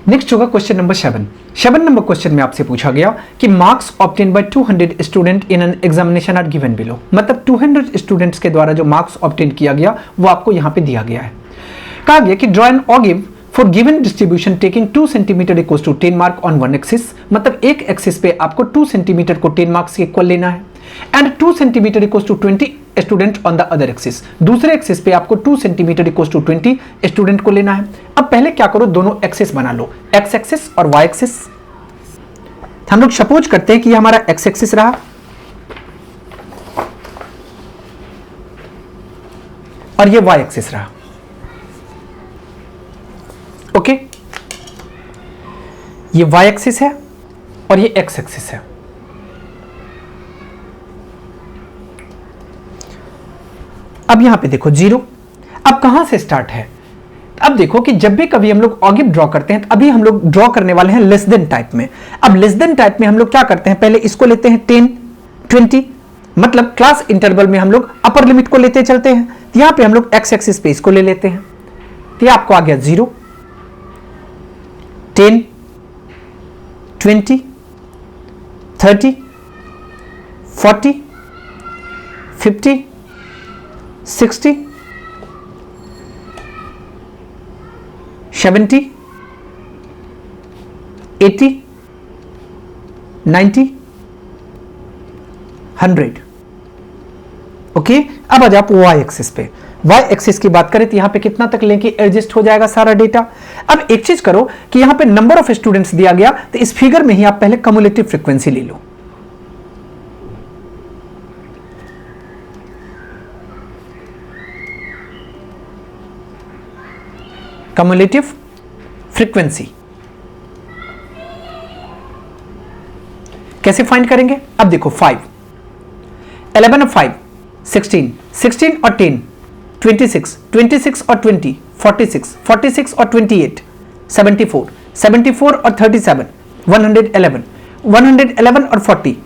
Next होगा question number 7 number question में आपसे पूछा गया कि marks obtain by 200 student in an examination are given below, मतलब 200 स्टूडेंट्स के द्वारा जो मार्क्स ऑब्टेन किया गया वो आपको यहां पे दिया गया है। कहा गया कि draw an ogive for given distribution taking 2 centimetre equal to 10 mark on one axis, मतलब एक एक्सिस पे आपको 2 सेंटीमीटर को 10 मार्क्स के इक्वल लेना है, and 2 centimetre equal to 20 student on the other axis, दूसरे एक्सिस पे आपको 2 सेंटीमीटर इक्वल टू 20 स्टूडेंट को लेना है। अब पहले क्या करो, दोनों एक्सिस बना लो, एक्स एक्सिस और वाई एक्सिस। हम लोग सपोज करते हैं कि ये हमारा एक्स एक्सिस रहा और ये वाई एक्सिस रहा। ओके, ये वाई एक्सिस है और ये एक्स एक्सिस है। अब यहां पे देखो 0, अब कहां से स्टार्ट है? अब देखो कि जब भी कभी हम लोग ऑगिव ड्रॉ करते हैं तो अभी हम लोग ड्रॉ करने वाले हैं लेस देन टाइप में। अब लेस देन टाइप में हम लोग क्या करते हैं, पहले इसको लेते हैं 10, 20, मतलब क्लास इंटरवल में हम लोग अपर लिमिट को लेते चलते हैं। यहां पे हम लोग एक्स एक्सिस पे इसको ले लेते हैं, तो ये आपको आ गया 0, 10, 20, 30, 40, 50, 60, 70, 80, 90, 100। ओके, अब आ जाओ आप वाई एक्सिस पे। वाई एक्सिस की बात करें तो यहां पे कितना तक लें कि एडजस्ट हो जाएगा सारा डेटा। अब एक चीज करो कि यहां पे नंबर ऑफ स्टूडेंट्स दिया गया, तो इस फिगर में ही आप पहले कम्युलेटिव फ्रीक्वेंसी ले लो। कम्युलेटिव फ्रीक्वेंसी कैसे फाइंड करेंगे? अब देखो 5, 11 और 5, 16, 16 और 10, 26, 26 और 20, 46, 46 और 28, 74, 74 और 37, 111, 111 और 40,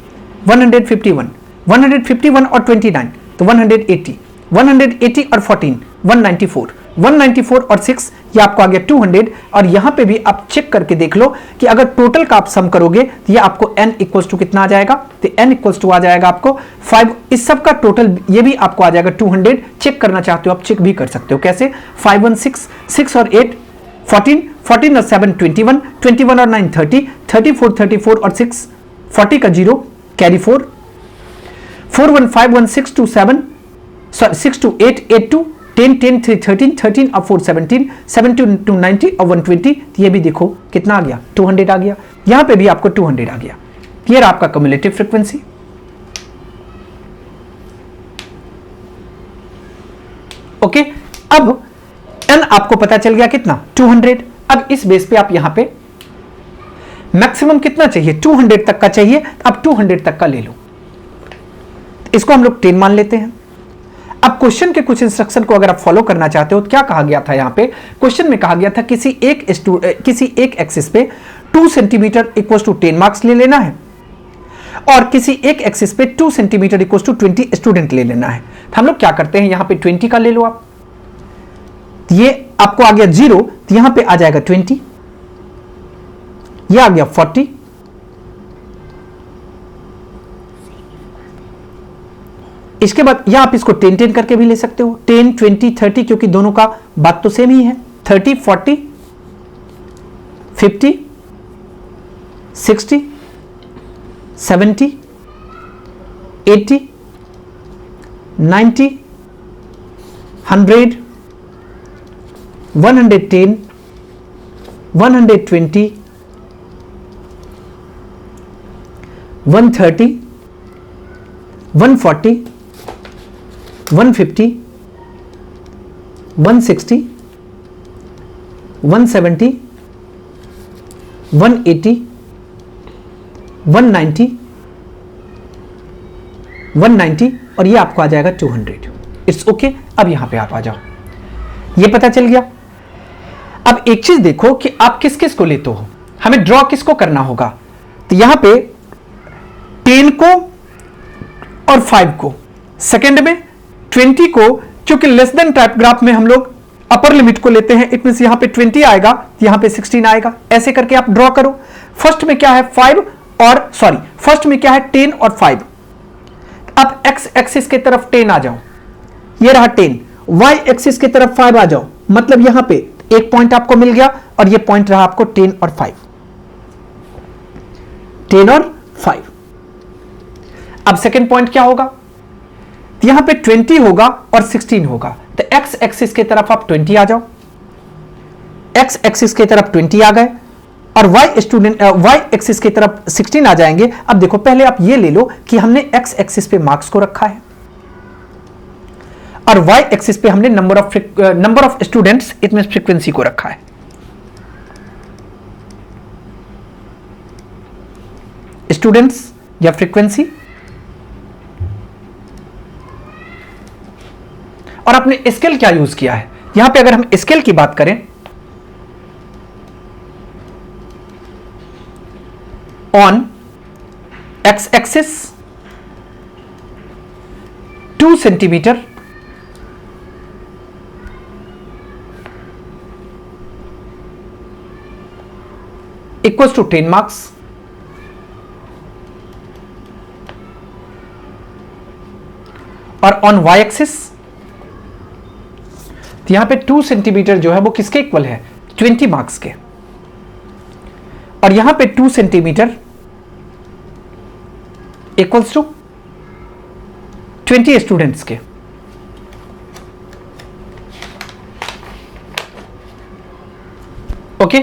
151, 151 और 29, तो 180, 180 और 14, 194, 194 और 6, ये आपको आ गया 200। और यहां पे भी आप चेक करके देख लो कि अगर टोटल का आप सम करोगे तो ये आपको n इक्वल्स टू कितना आ जाएगा, तो n इक्वल्स टू आ जाएगा आपको 5। इस सब का टोटल ये भी आपको आ जाएगा 200। चेक करना चाहते हो आप चेक भी कर सकते हो। कैसे? 5 1 6, 6 और 8 14, 14 और 7 21, 21 और 9 30, 34 34 और 6 40 का 0 कैरी 4, 4 1 5 1 6 2 7, 6 2 8 8 2, 10 10 3 13, 13 और 4 17, 17 2 90 और 120। ये भी देखो कितना आ गया, 200 आ गया। यहां पे भी आपको 200 आ गया। ये रहा आपका कम्युलेटिव फ्रीक्वेंसी। ओके, अब n आपको पता चल गया कितना, 200। अब इस बेस पे आप यहां पे मैक्सिमम कितना चाहिए, 200 तक का चाहिए। अब 200 तक का ले लो, इसको हम लोग 10 मान लेते हैं। अब क्वेश्चन के कुछ इंस्ट्रक्शन को अगर आप फॉलो करना चाहते हो तो क्या कहा गया था, यहां पे क्वेश्चन में कहा गया था किसी एक एक्सिस पे 2 सेंटीमीटर इक्वल टू 10 मार्क्स ले लेना है और किसी एक एक्सिस पे 2 सेंटीमीटर इक्वल टू 20 स्टूडेंट ले लेना है। तो हम लोग क्या करते हैं, यहां पे 20 का ले लो आप, ये आपको आ गया 0, तो यहां पे आ जाएगा 20, ये आ गया 40, इसके बाद यहां आप इसको 10 10 करके भी ले सकते हो, 10 20 30, क्योंकि दोनों का बात तो सेम ही है। 30 40 50 60 70 80 90 100 110 120 130 140 150 160 170 180 190 190 और ये आपको आ जाएगा 200। It's okay. अब यहां पे आप आ जाओ, ये पता चल गया। अब एक चीज देखो कि आप किस किस को लेते हो, हमें ड्रॉ किसको करना होगा। तो यहां पे 10 को और 5 को, सेकेंड में 20 को, क्योंकि लेस देन टाइप ग्राफ में हम लोग अपर लिमिट को लेते हैं, इट मींस यहां पे 20 आएगा, यहां पे 16 आएगा, ऐसे करके आप ड्रॉ करो। फर्स्ट में क्या है 5 और फर्स्ट में क्या है 10 और 5। अब एक्स एक्सिस की तरफ 10 आ जाओ, ये रहा 10, वाई एक्सिस की तरफ 5 आ जाओ, मतलब यहां पे एक पॉइंट आपको मिल गया और ये पॉइंट रहा आपको 10 और 5, 10 और 5। अब सेकेंड पॉइंट क्या होगा, यहां पे 20 होगा और 16 होगा, तो एक्स एक्सिस की तरफ आप 20 आ जाओ, एक्स एक्सिस की तरफ 20 आ गए और वाई एक्सिस की तरफ 16 आ जाएंगे। अब देखो पहले आप ये ले लो कि हमने एक्स एक्सिस पे मार्क्स को रखा है और वाई एक्सिस पे हमने number of students it means frequency को रखा है। स्टूडेंट्स या फ्रीक्वेंसी, और आपने स्केल क्या यूज किया है, यहां पे अगर हम स्केल की बात करें, on X axis 2 centimetre equals to 10 marks, और ऑन वाई एक्सिस यहां पे 2 सेंटीमीटर जो है वो किसके इक्वल है 20 मार्क्स के, और यहां पे 2 सेंटीमीटर इक्वल्स टू 20 स्टूडेंट्स के। ओके,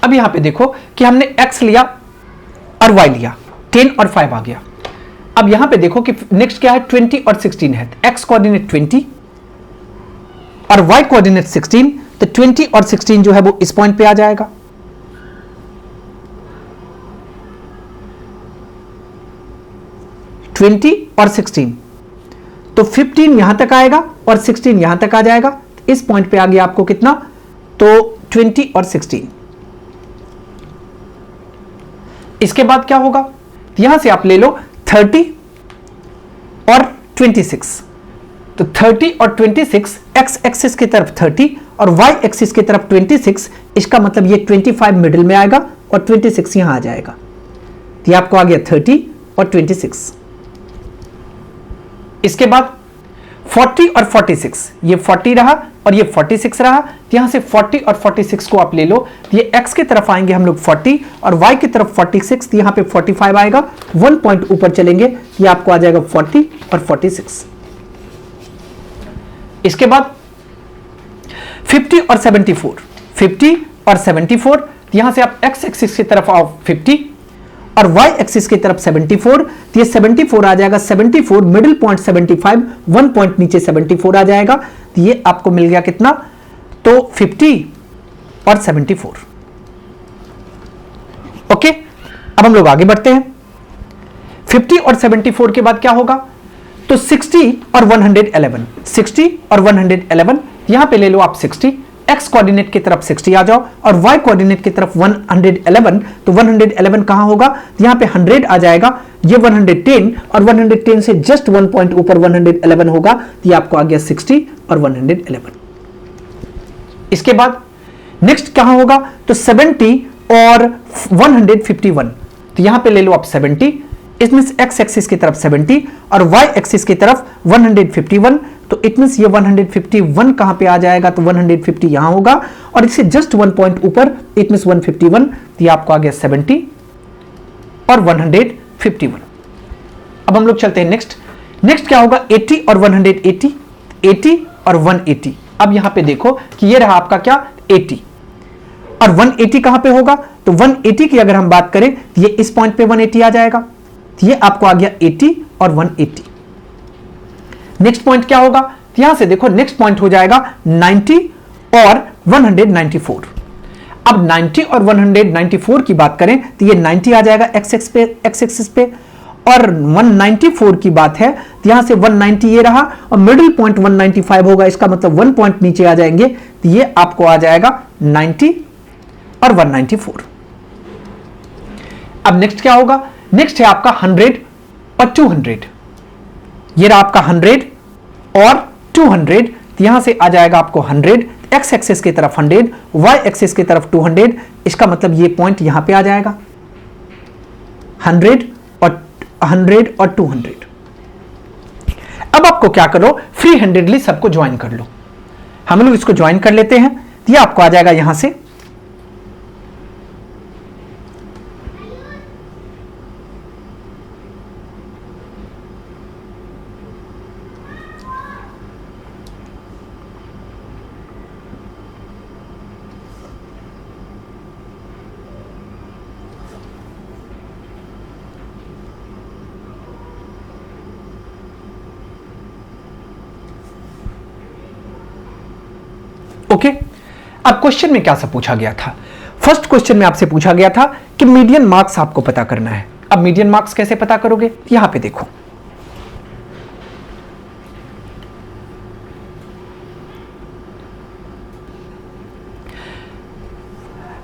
अब यहां पे देखो कि हमने x लिया और y लिया, 10 और 5 आ गया। अब यहां पे देखो कि नेक्स्ट क्या है 20 और 16 है, x कोऑर्डिनेट 20 और y कोऑर्डिनेट 16, तो 20 और 16 जो है वो इस पॉइंट पे आ जाएगा। ट्वेंटी और 16, तो 15 यहां तक आएगा और 16 यहां तक आ जाएगा, इस पॉइंट पे आ गया आपको कितना, तो 20 और 16। इसके बाद क्या होगा, यहां से आप ले लो 30 और 26, तो 30 और 26 एक्स एक्सिस की तरफ 30 और वाई एक्सिस की तरफ 26, इसका मतलब ये 25 मिडिल में आएगा और 26 यहां आ जाएगा, तो ये आपको आ गया 30 और 26। इसके बाद 40 और 46, ये 40 रहा और ये 46 रहा, यहां से 40 और 46 को आप ले लो, ये x की तरफ आएंगे हम लोग 40 और y की तरफ 46, यहां पे 45 आएगा, 1 पॉइंट ऊपर चलेंगे, ये आपको आ जाएगा 40 और 46। इसके बाद 50 और 74, 50 और 74, यहां से आप x एक्सिस की तरफ आओ 50 और y एक्सिस की तरफ 74, तो ये 74 आ जाएगा, 74 मिडिल पॉइंट 75, 1 पॉइंट नीचे 74 आ जाएगा, तो ये आपको मिल गया कितना, तो 50 और 74। ओके, अब हम लोग आगे बढ़ते हैं। 50 और 74 के बाद क्या होगा, तो 60 और 111, 60 और 111, यहां पे ले लो आप 60, x कोऑर्डिनेट की तरफ 60 आ जाओ और y कोऑर्डिनेट की तरफ 111, तो 111 कहां होगा, यहां पे 100 आ जाएगा, ये 110 और 110 से जस्ट 1 पॉइंट ऊपर 111 होगा, तो ये आपको आ गया 60 और 111। इसके बाद नेक्स्ट कहां होगा, तो 70 और 151, तो यहां पे ले लो आप 70, इट मींस x एक्सिस की तरफ 70 और y एक्सिस की तरफ 151, तो इट मींस ये 151 कहां पे आ जाएगा, तो 150 यहां होगा और इससे जस्ट 1 पॉइंट ऊपर इट मींस 151, तो ये आपको आ गया 70 और 151। अब हम लोग चलते हैं नेक्स्ट क्या होगा, 80 और 180, 80 और 180। अब यहां पे देखो कि ये रहा आपका क्या 80 और 180 कहां पे होगा, तो 180 की अगर हम बात करें तो ये इस पॉइंट पे 180 आ जाएगा, तो ये आपको आ गया 80 और 180। नेक्स्ट पॉइंट क्या होगा, तो यहां से देखो नेक्स्ट पॉइंट हो जाएगा 90 और 194। अब 90 और 194 की बात करें तो ये 90 आ जाएगा एक्स एक्सिस पे और 194 की बात है तो यहां से 190 ये रहा और मिडिल पॉइंट 195 होगा, इसका मतलब 1 पॉइंट नीचे आ जाएंगे, तो ये आपको आ जाएगा 90 और 194। अब नेक्स्ट क्या होगा, नेक्स्ट है आपका 100 और 200, ये रहा आपका 100 और 200, तो यहां से आ जाएगा आपको 100, एक्स एक्सिस की तरफ 100, वाई एक्सिस की तरफ 200, इसका मतलब ये पॉइंट यहां पे आ जाएगा 100 और 200। अब आपको क्या करो, फ्री हैंडेडली सबको ज्वाइन कर लो। हम लोग इसको ज्वाइन कर लेते हैं, ये आपको आ जाएगा यहां से ओके। अब क्वेश्चन में क्या सा पूछा गया था? फर्स्ट क्वेश्चन में आपसे पूछा गया था कि मीडियन मार्क्स आपको पता करना है। अब मीडियन मार्क्स कैसे पता करोगे? यहां पे देखो,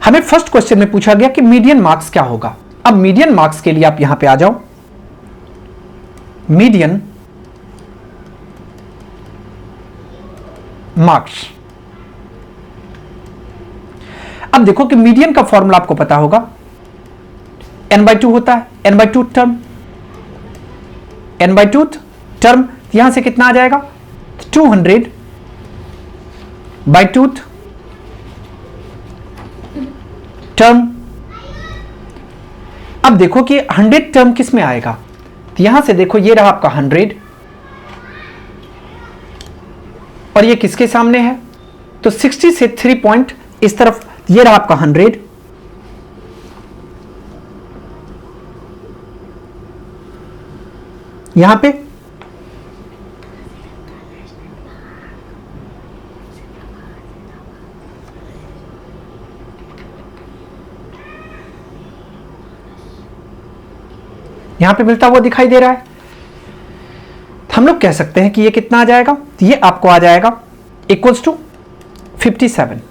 हमें फर्स्ट क्वेश्चन में पूछा गया कि मीडियन मार्क्स क्या होगा। अब मीडियन मार्क्स के लिए आप यहां पे आ जाओ, मीडियन मार्क्स। अब देखो कि मीडियन का फॉर्मूला आपको पता होगा, n/2 होता है, n/2 टर्म, n/2 टर्म, यहां से कितना आ जाएगा 200/2 टर्म। अब देखो कि 100 टर्म किस में आएगा, तो यहां से देखो ये रहा आपका 100 और ये किसके सामने है, तो 60 से 3 पॉइंट इस तरफ, ये रहा आपका 100, यहां पे मिलता हुआ दिखाई दे रहा है। हम लोग कह सकते हैं कि ये कितना आ जाएगा, तो ये आपको आ जाएगा इक्वल्स टू 57।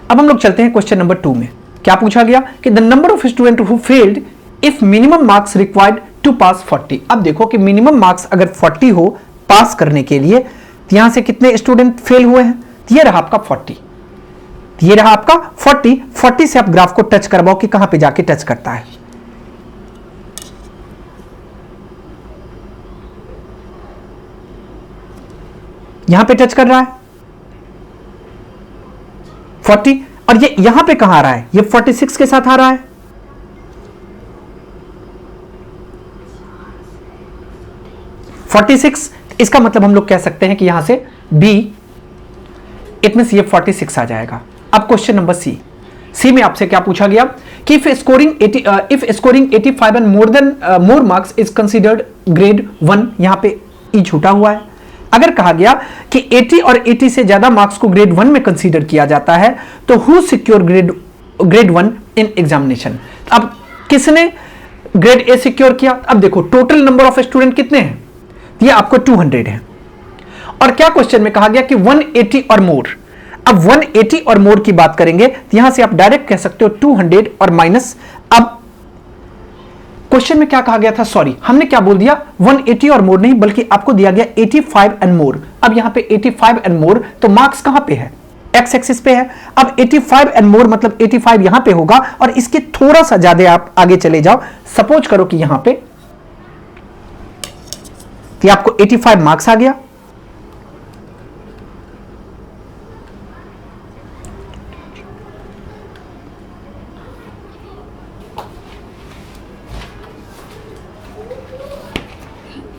अब हम लोग चलते हैं क्वेश्चन नंबर 2 में। क्या पूछा गया कि the number of student who failed if minimum marks required to pass 40। अब देखो कि मिनिमम मार्क्स अगर 40 हो पास करने के लिए, तो यहां से कितने स्टूडेंट फेल हुए हैं, तो ये रहा आपका 40, ये रहा आपका 40 से आप ग्राफ को टच करवाओ कि कहां पे जाके टच करता है। यहां पे टच कर रहा है 40, और ये यहां पे कहां आ रहा है, ये 46 के साथ आ रहा है। इसका मतलब हम लोग कह सकते हैं कि यहां से B, इट मींस ये 46 आ जाएगा। अब क्वेश्चन नंबर सी में आपसे क्या पूछा गया कि if scoring 85 and more marks is considered grade 1, यहां पे ई छूटा हुआ है। अगर कहा गया कि 80 और 80 से ज्यादा मार्क्स को ग्रेड 1 में कंसीडर किया जाता है, तो who secure grade 1 in examination. अब किसने ग्रेड ए सिक्योर किया? अब देखो टोटल नंबर ऑफ स्टूडेंट कितने हैं, ये आपको 200 है, और क्या क्वेश्चन में कहा गया कि 180 और मोर। अब 180 और मोर की बात करेंगे तो यहां से आप डायरेक्ट कह सकते हो 200 और माइनस। अब क्वेश्चन में क्या कहा गया था, सॉरी हमने क्या बोल दिया, 180 और मोर नहीं, बल्कि आपको दिया गया 85 एंड मोर। अब यहां पे 85 एंड मोर, तो मार्क्स कहां पे है, एक्स एक्सिस पे है। अब 85 एंड मोर मतलब 85 यहां पे होगा, और इसके थोड़ा सा ज्यादा आप आगे चले जाओ, सपोज करो कि यहां पे कि आपको 85 मार्क्स आ गया,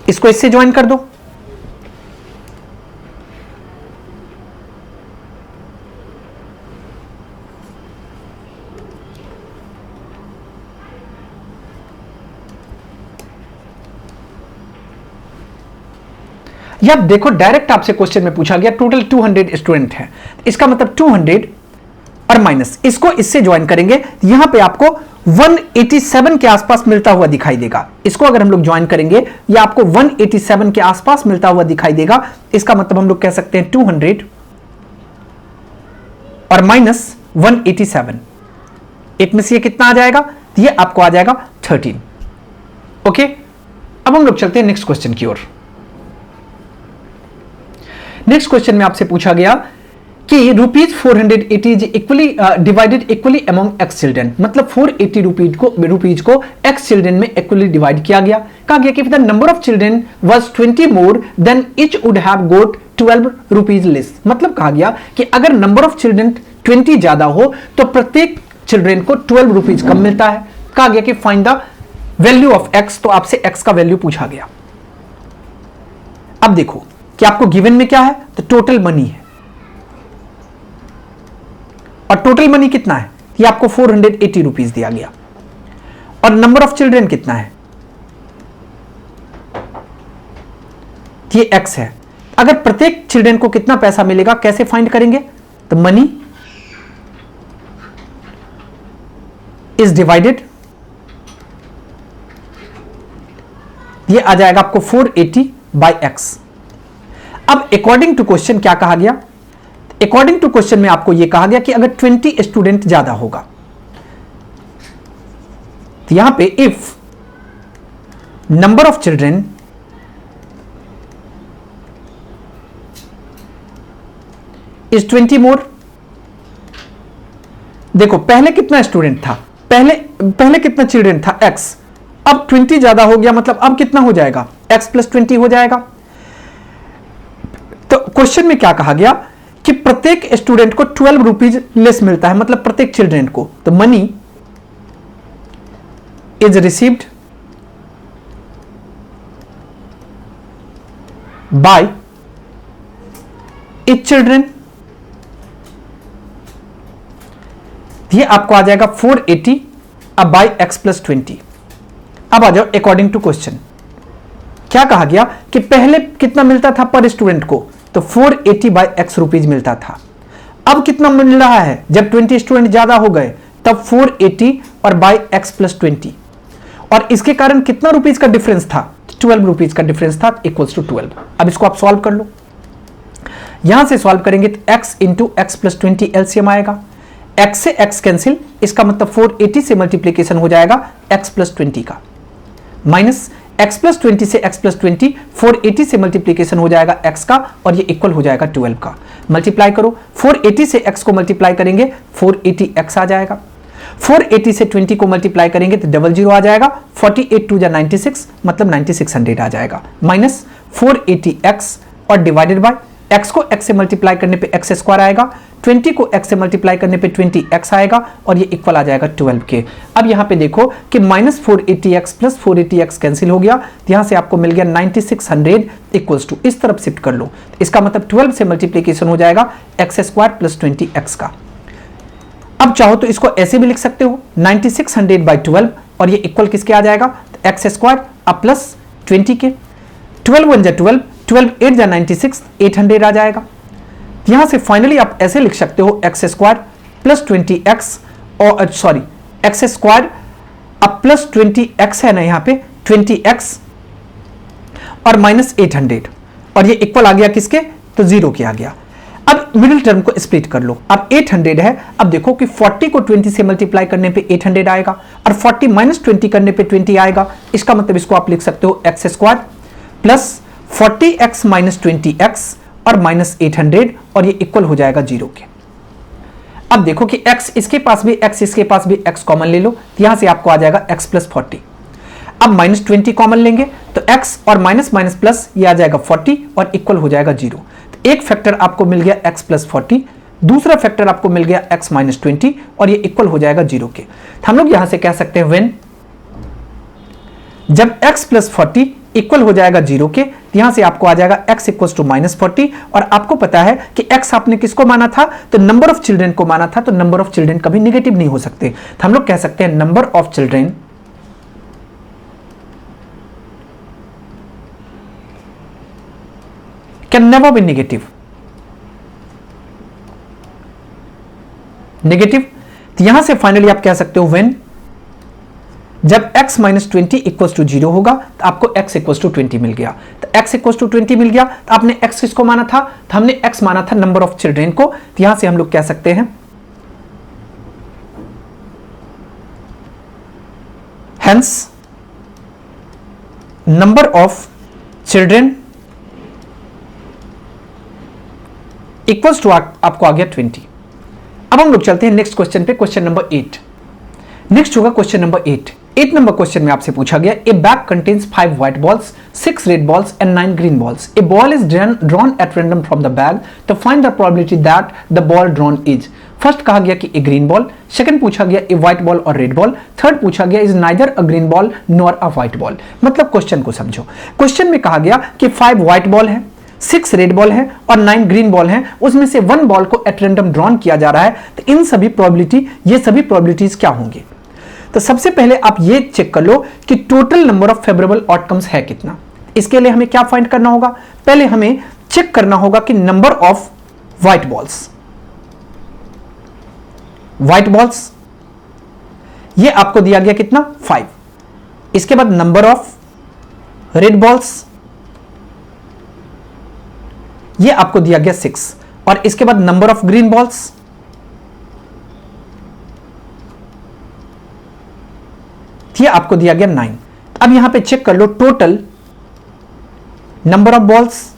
इसको इससे ज्वाइन कर दो, या देखो डायरेक्ट आपसे क्वेश्चन में पूछा गया टोटल 200 स्टूडेंट हैं, इसका मतलब 200 और माइनस, इसको इससे ज्वाइन करेंगे, यहां पे आपको 187 के आसपास मिलता हुआ दिखाई देगा। इसको अगर हम लोग ज्वाइन करेंगे, या आपको 187 के आसपास मिलता हुआ दिखाई देगा, इसका मतलब हम लोग कह सकते हैं 200 और माइनस 187, इट में से ये कितना आ जाएगा, ये आपको आ जाएगा 13। ओके, अब हम लोग चलते हैं नेक्स्ट क्वेश्चन की ओर। नेक्स्ट क्वेश्चन में आपसे पूछा गया कि ₹480 is equally divided equally among x children, मतलब 480 रुपीज को एक्स चिल्ड्रन में इक्वली डिवाइड किया गया। कहा गया कि the number of children was 20 more than each would have got 12 rupees less, मतलब कहा गया कि अगर नंबर ऑफ चिल्ड्रन 20 ज्यादा हो तो प्रत्येक चिल्ड्रन को 12 रुपीज कम मिलता है। कहा गया कि find the value of x, तो आपसे एक्स का वैल्यू पूछा गया। अब देखो कि आपको गिवन में क्या है, तो टोटल मनी है, और टोटल मनी कितना है, ये आपको 480 रुपीज दिया गया, और नंबर ऑफ चिल्ड्रन कितना है, ये एक्स है। अगर प्रत्येक चिल्ड्रन को कितना पैसा मिलेगा कैसे फाइंड करेंगे, तो मनी इज डिवाइडेड, ये आ जाएगा आपको 480 बाई एक्स। अब अकॉर्डिंग टू क्वेश्चन क्या कहा गया, अकॉर्डिंग टू क्वेश्चन में आपको यह कहा गया कि अगर 20 स्टूडेंट ज्यादा होगा, तो यहां पे if number of children is 20 मोर, देखो पहले कितना स्टूडेंट था, पहले कितना चिल्ड्रन था, x, अब 20 ज्यादा हो गया, मतलब अब कितना हो जाएगा, x प्लस 20 हो जाएगा। तो क्वेश्चन में क्या कहा गया कि प्रत्येक स्टूडेंट को 12 रुपीज लेस मिलता है, मतलब प्रत्येक चिल्ड्रन को, तो money is received by each children, ये आपको आ जाएगा 480 अब बाय एक्स प्लस 20। अब आ जाओ अकॉर्डिंग टू क्वेश्चन, क्या कहा गया कि पहले कितना मिलता था पर स्टूडेंट को, तो 480 बाय एक्स रुपीज मिलता था। अब कितना मिल रहा है, जब 20 स्टूडेंट ज्यादा हो गए तब 480 और बाय एक्स प्लस 20, और इसके कारण कितना रुपीज का डिफरेंस था, 12 रुपीज का डिफरेंस था, इक्वल्स टू 12। अब इसको आप सॉल्व कर लो, यहां से सॉल्व करेंगे तो x into x plus 20 LCM आएगा, x से x कैंसिल, इसका मतलब 480 से मल्टीप्लीकेशन हो जाएगा x प्लस 20 का, माइनस x प्लस 20 से x प्लस 20, 480 से मल्टीप्लीकेशन हो जाएगा x का, और ये इक्वल हो जाएगा 12 का। मल्टीप्लाई करो, 480 से x को मल्टीप्लाई करेंगे 480x आ जाएगा, 480 से 20 को मल्टीप्लाई करेंगे तो 00 आ जाएगा, 48 2 जा 96, मतलब 9600 आ जाएगा, माइनस 480x और डिवाइडेड बाय x को x से मल्टीप्लाई करने पे x स्क्वायर आएगा, 20 को x से मल्टीप्लाई करने पे 20x आएगा, और ये इक्वल आ जाएगा 12 के। अब यहाँ पे देखो कि minus 480x plus 480x cancel हो गया, तो यहाँ से आपको मिल गया 9600 इक्वल्स टू, इस तरफ शिफ्ट कर लो, इसका मतलब 12 से मल्टीप्लीकेशन हो जाएगा एक्स स्क्वायर प्लस 20x का। अब चाहो तो इसको ऐसे भी लिख सकते हो 9600 बाई 12, और ये इक्वल किसके आ जाएगा, एक्स स्क्वायर अब प्लस 20 के, 12 1 जा 12, 12 8 जा 96, 800 आ जाएगा। यहां से फाइनली आप ऐसे लिख सकते हो एक्स स्क्वायर प्लस 20x, और सॉरी एक्स स्क्वायर अब प्लस 20x है ना, यहां पे 20x और माइनस 800, और ये इक्वल आ गया किसके, तो 0 के आ गया। अब मिडिल टर्म को स्प्लिट कर लो, अब 800 है, अब देखो कि 40 को 20 से मल्टीप्लाई करने पे 800 आएगा, और 40 माइनस 20 करने पे 20 आएगा, इसका मतलब इसको आप लिख सकते हो x square plus 40x minus 20x और माइनस 800, और ये इक्वल हो जाएगा 0 के। अब देखो कि x इसके पास भी x इसके पास भी x कॉमन ले लो, तो यहां से आपको आ जाएगा x प्लस 40। अब माइनस 20 कॉमन लेंगे तो x और माइनस माइनस प्लस ये आ जाएगा 40, और इक्वल हो जाएगा 0। तो एक फैक्टर आपको मिल गया x प्लस 40, दूसरा फैक्टर आपको मिल गया x माइनस 20, और ये इक्वल हो जाएगा 0 के। तो हम लोग यहां से कह सकते हैं व्हेन जब x प्लस 40 इक्वल हो जाएगा 0 के, यहां से आपको आ जाएगा x इक्वल्स टू माइनस 40, और आपको पता है कि x आपने किसको माना था, तो नंबर ऑफ चिल्ड्रन को माना था, तो नंबर ऑफ चिल्ड्रन कभी नेगेटिव नहीं हो सकते, तो हम लोग कह सकते हैं number of children can never be negative. तो यहां से फाइनली आप कह सकते हो व्हेन जब x माइनस 20 इक्वल्स टू 0 होगा, तो आपको x इक्वल्स टू 20 मिल गया। तो x इक्वल्स टू 20 मिल गया, तो आपने x किसको माना था, तो हमने x माना था नंबर ऑफ चिल्ड्रन को, तो यहां से हम लोग कह सकते हैं hence number of children equals to आपको आ गया 20। अब हम लोग चलते हैं नेक्स्ट क्वेश्चन पे, क्वेश्चन नंबर 8। नेक्स्ट होगा क्वेश्चन नंबर 8 नंबर क्वेश्चन में आपसे पूछा गया a bag contains 5 white balls, 6 red balls and 9 green balls. A ball is drawn at random from the bag to find the probability that the ball drawn is. First कहा गया कि ए green ball, second पूछा गया a white ball और red ball, third पूछा गया is neither a green ball nor a white ball. मतलब question को समझो। क्वेश्चन में कहा गया कि 5 व्हाइट बॉल है, 6 रेड बॉल है और 9 ग्रीन बॉल है, उसमें से 1 बॉल को एट रैंडम ड्रॉन किया जा रहा है। तो इन सभी प्रोबेबिलिटी, ये सभी प्रोबेबिलिटीज क्या होंगी? तो सबसे पहले आप ये चेक कर लो कि total number of favourable outcomes है कितना। इसके लिए हमें क्या फाइंड करना होगा? पहले हमें चेक करना होगा कि नंबर ऑफ व्हाइट बॉल्स, ये आपको दिया गया कितना? 5। इसके बाद नंबर ऑफ रेड बॉल्स, ये आपको दिया गया 6, और इसके बाद नंबर ऑफ ग्रीन बॉल्स, ये आपको दिया गया 9। अब यहां पे चेक कर लो टोटल नंबर ऑफ बॉल्स,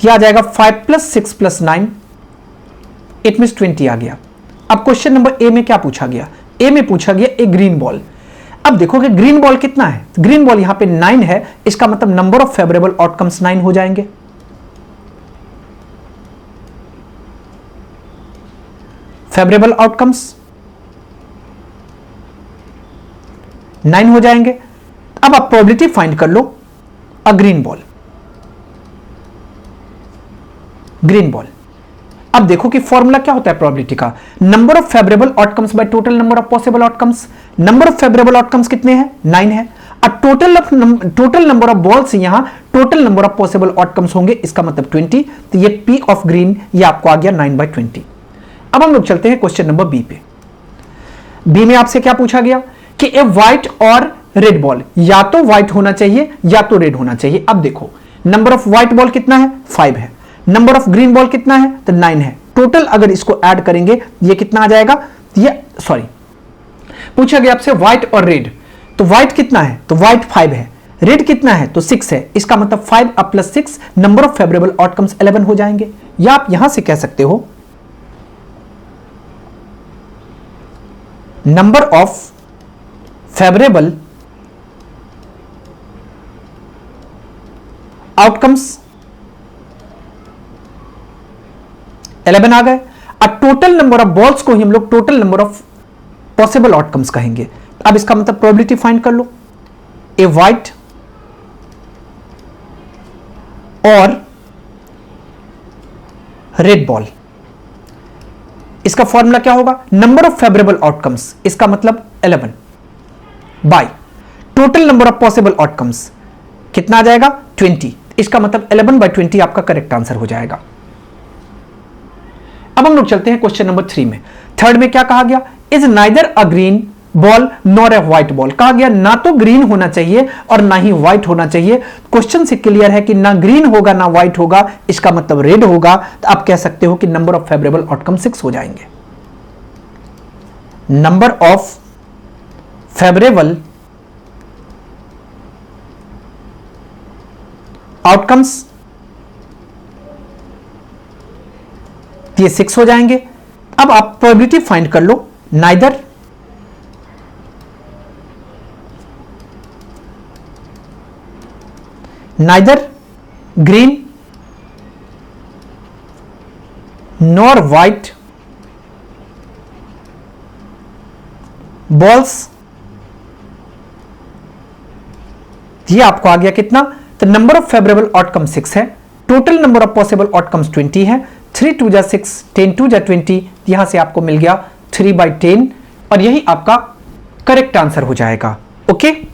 ये आ जाएगा 5 + 6 + 9, इट मींस 20 आ गया। अब क्वेश्चन नंबर ए में क्या पूछा गया? ए में पूछा गया ए ग्रीन बॉल। अब देखोगे ग्रीन बॉल कितना है? ग्रीन बॉल यहां पे 9 है, इसका मतलब नंबर ऑफ फेवरेबल आउटकम्स 9 हो जाएंगे। फेवरेबल आउटकम्स 9 हो जाएंगे। अब आप प्रोबेबिलिटी फाइंड कर लो अ ग्रीन बॉल। अब देखो कि फॉर्मूला क्या होता है प्रोबेबिलिटी का? Number of favourable outcomes by total number of possible outcomes. Number of favourable outcomes कितने हैं? 9 है। अब टोटल नंबर ऑफ बॉल्स, यहां total number of possible outcomes होंगे, इसका मतलब 20। तो ये पी ऑफ ग्रीन, ये आपको आ गया 9/20। अब हम लोग चलते हैं क्वेश्चन नंबर बी पे। बी में आपसे क्या पूछा गया कि ए व्हाइट और रेड बॉल, या तो व्हाइट होना चाहिए या तो रेड होना चाहिए। अब देखो नंबर ऑफ व्हाइट बॉल कितना है? 5 है। नंबर ऑफ ग्रीन बॉल कितना है? तो 9 है। टोटल अगर इसको ऐड करेंगे ये कितना आ जाएगा? ये पूछा गया आपसे व्हाइट और रेड, तो व्हाइट कितना है? तो व्हाइट 5 है। रेड कितना है? तो 6 है। इसका मतलब 5 + 6 नंबर ऑफ फेवरेबल आउटकम्स 11 हो जाएंगे। या आप यहां से कह सकते हो नंबर ऑफ फेवरेबल आउटकम्स 11 आ गए। अब टोटल नंबर ऑफ बॉल्स को ही हम लोग total number of possible outcomes कहेंगे। अब इसका मतलब प्रोबेबिलिटी फाइंड कर लो। ए व्हाइट और रेड बॉल, इसका फॉर्मूला क्या होगा? नंबर ऑफ फेवरेबल आउटकम्स, इसका मतलब 11 by total number of possible outcomes, कितना आ जाएगा? 20। इसका मतलब 11/20 आपका करेक्ट आंसर हो जाएगा। अब हम लोग चलते हैं क्वेश्चन नंबर 3 में। थर्ड में क्या कहा गया? Is neither a green ball nor a white ball. कहा गया ना तो ग्रीन होना चाहिए और ना ही व्हाइट होना चाहिए। क्वेश्चन से क्लियर है कि ना ग्रीन होगा ना व्हाइट होगा, इसका मतलब रेड होगा। तो आप कह सकते हो कि नंबर ऑफ फेवरेबल आउटकम 6 हो जाएंगे। नंबर ऑफ फेवरेबल आउटकम्स ये 6 हो जाएंगे। अब आप प्रोबेबिलिटी फाइंड कर लो। Neither green nor white balls, ये आपको आ गया कितना? तो नंबर ऑफ फेवरेबल आउटकम 6 है। Total number of possible outcomes 20 है। 3 2 6, 10 2 20, यहां से आपको मिल गया 3/10 और यही आपका करेक्ट आंसर हो जाएगा। ओके।